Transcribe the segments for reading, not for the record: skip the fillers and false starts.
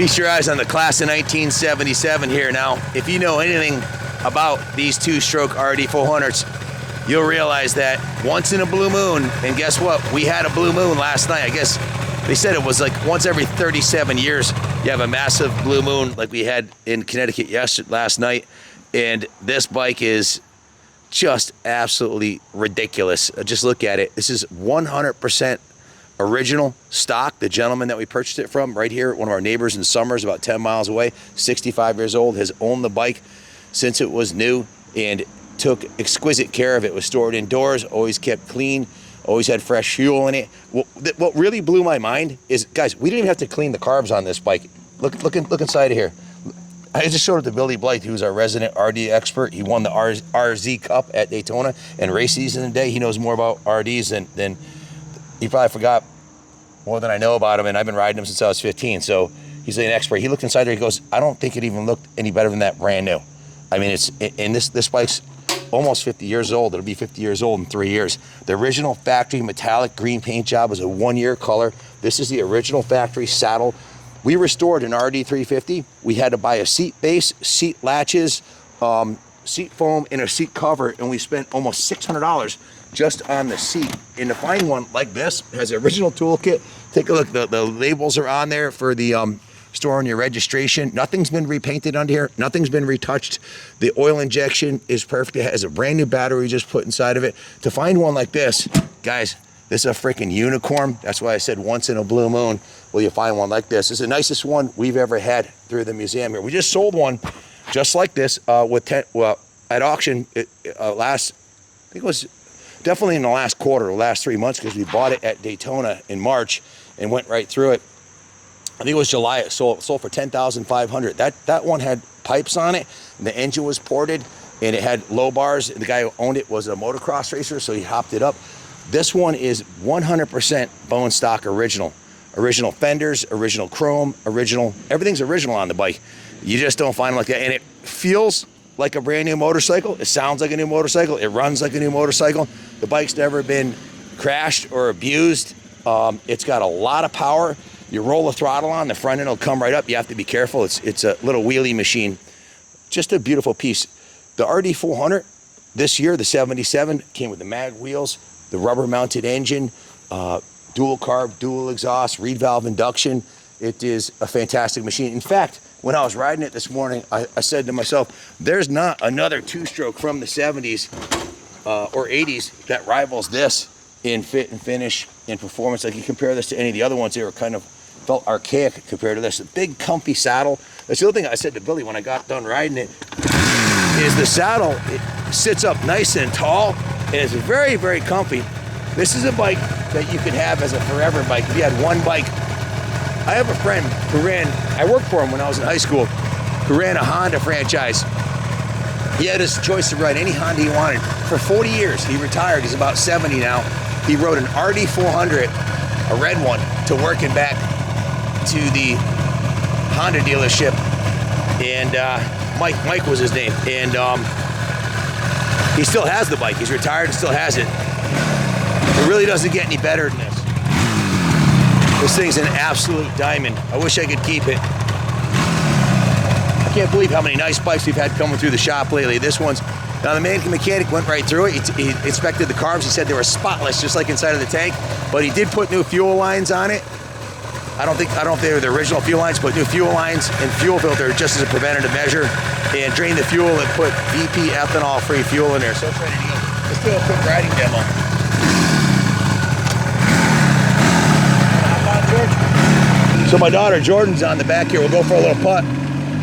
Feast your eyes on the class of 1977 here. Now, if you know anything about these two-stroke RD400s, you'll realize that once in a blue moon, and guess what? We had a blue moon last night. I guess they said it was like once every 37 years you have a massive blue moon like we had in Connecticut last night. And this bike is just absolutely ridiculous. Just look at it. This is 100% original stock. The gentleman that we purchased it from right here, one of our neighbors in Summers, about 10 miles away, 65 years old, has owned the bike since it was new and took exquisite care of it. It was stored indoors, always kept clean, always had fresh fuel in it. What really blew my mind is, guys, we didn't even have to clean the carbs on this bike. Look inside of here. I just showed it to Billy Blight, who's our resident RD expert. He won the RZ Cup at Daytona and race season today. He knows more about RDs than he probably forgot more than I know about him, and I've been riding him since I was 15, so he's an expert. He looked inside there, he goes, I don't think it even looked any better than that brand new. I mean, this bike's almost 50 years old. It'll be 50 years old in 3 years. The original factory metallic green paint job was a 1-year color. This is the original factory saddle. We restored an RD350. We had to buy a seat base, seat latches, seat foam, and a seat cover, and we spent almost $600 just on the seat. And to find one like this, has the original toolkit. Take a look, the labels are on there for the storing your registration. Nothing's been repainted under here. Nothing's been retouched. The oil injection is perfect. It has a brand new battery just put inside of it. To find one like this, guys, this is a freaking unicorn. That's why I said once in a blue moon will you find one like this. It's the nicest one we've ever had through the museum here. We just sold one just like this at auction I think it was definitely in the last quarter, the last 3 months, because we bought it at Daytona in March and went right through it. I think it was July. It sold for $10,500. That one had pipes on it, and the engine was ported, and it had low bars. The guy who owned it was a motocross racer, so he hopped it up. This one is 100% bone stock original. Original fenders, original chrome, everything's original on the bike. You just don't find them like that, and it feels like a brand new motorcycle. It sounds like a new motorcycle. It runs like a new motorcycle. The bike's never been crashed or abused. It's got a lot of power. You roll the throttle on, the front end will come right up. You have to be careful. It's a little wheelie machine. Just a beautiful piece. The RD400 this year, the 77, came with the mag wheels, the rubber mounted engine, dual carb, dual exhaust, reed valve induction. It is a fantastic machine. In fact, when I was riding it this morning, I said to myself, there's not another two-stroke from the 70s or 80s that rivals this in fit and finish and performance. Like, you compare this to any of the other ones, they were kind of felt archaic compared to this. A big, comfy saddle. That's the other thing I said to Billy when I got done riding it, is the saddle, it sits up nice and tall, and it's very, very comfy. This is a bike that you could have as a forever bike. If you had one bike. I have a friend who I worked for him when I was in high school, who ran a Honda franchise. He had his choice to ride any Honda he wanted. For 40 years, he retired, he's about 70 now. He rode an RD400, a red one, to work and back to the Honda dealership. And Mike was his name. And he still has the bike. He's retired and still has it. It really doesn't get any better than this. This thing's an absolute diamond. I wish I could keep it. I can't believe how many nice bikes we've had coming through the shop lately. This one's, now the mechanic went right through it. He inspected the carbs. He said they were spotless, just like inside of the tank. But he did put new fuel lines on it. I don't know if they were the original fuel lines, but new fuel lines and fuel filter just as a preventative measure. And drained the fuel and put VP ethanol-free fuel in there. So it's ready to go. Let's do a quick riding demo. So my daughter Jordan's on the back here. We'll go for a little putt.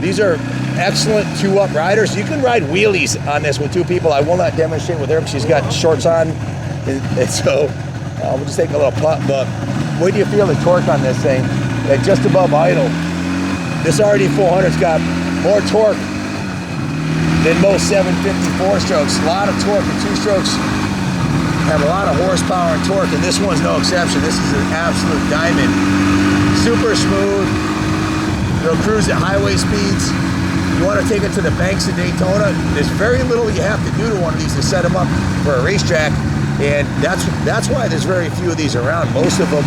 These are excellent two-up riders. You can ride wheelies on this with two people. I will not demonstrate with her because she's got shorts on. And so we'll just take a little putt. But what do you feel the torque on this thing? At just above idle. This RD400's got more torque than most 754 strokes. A lot of torque. The two strokes have a lot of horsepower and torque, and this one's no exception. This is an absolute diamond. Super smooth. It'll cruise at highway speeds. You want to take it to the banks of Daytona, there's very little you have to do to one of these to set them up for a racetrack, and that's why there's very few of these around. Most of them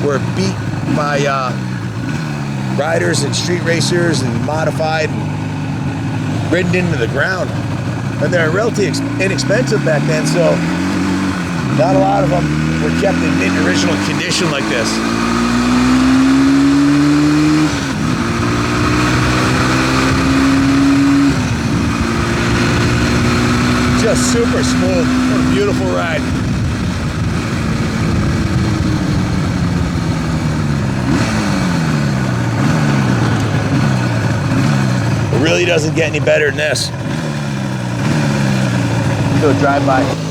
were beat by riders and street racers and modified and ridden into the ground. And they're relatively inexpensive back then, so not a lot of them were kept in mint original condition like this. Just super smooth. What a beautiful ride. It really doesn't get any better than this. Do a drive-by.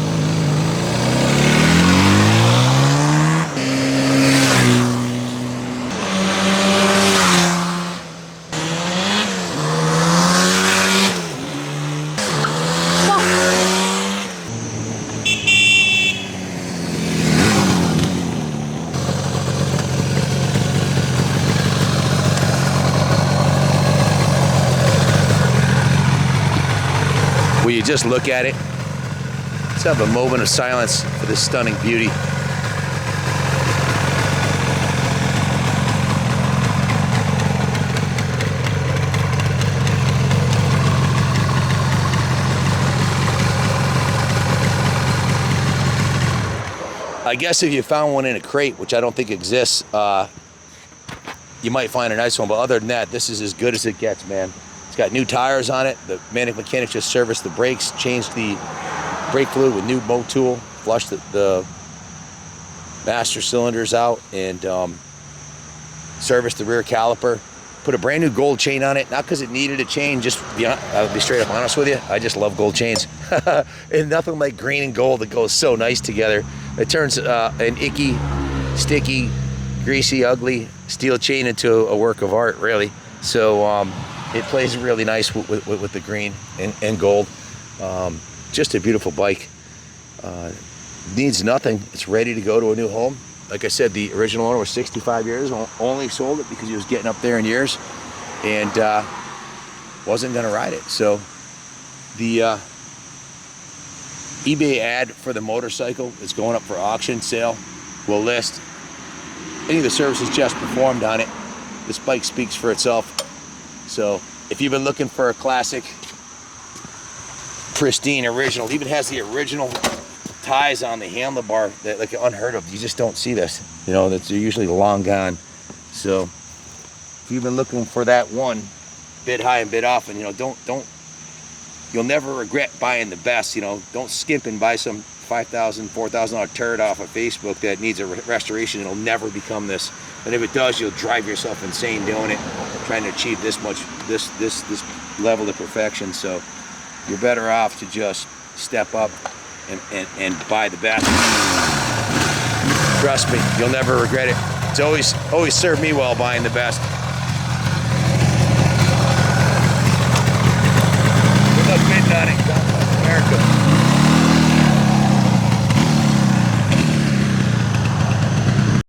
Will you just look at it? Let's have a moment of silence for this stunning beauty. I guess if you found one in a crate, which I don't think exists, you might find a nice one, but other than that, this is as good as it gets, man. It's got new tires on it. The mechanics just serviced the brakes, changed the brake fluid with new motor tool, flushed the master cylinders out, and serviced the rear caliper. Put a brand new gold chain on it, not because it needed a chain, just I'll be straight up honest with you, I just love gold chains. And nothing like green and gold that goes so nice together. It turns an icky, sticky, greasy, ugly steel chain into a work of art, really. So it plays really nice with the green and gold. Just a beautiful bike. Needs nothing. It's ready to go to a new home. Like I said, the original owner was 65 years, only sold it because he was getting up there in years and wasn't gonna ride it. So the eBay ad for the motorcycle is going up for auction sale. We'll list any of the services just performed on it. This bike speaks for itself. So if you've been looking for a classic, pristine, original, even has the original ties on the handlebar that like unheard of. You just don't see this. You know, they're usually long gone. So if you've been looking for that one, bid high and bid often, you know, you'll never regret buying the best. You know, don't skimp and buy some $5,000, $4,000 turd off of Facebook that needs a restoration. It'll never become this. And if it does, you'll drive yourself insane doing it, trying to achieve this level of perfection. So you're better off to just step up and buy the best. Trust me, you'll never regret it. It's always served me well buying the best.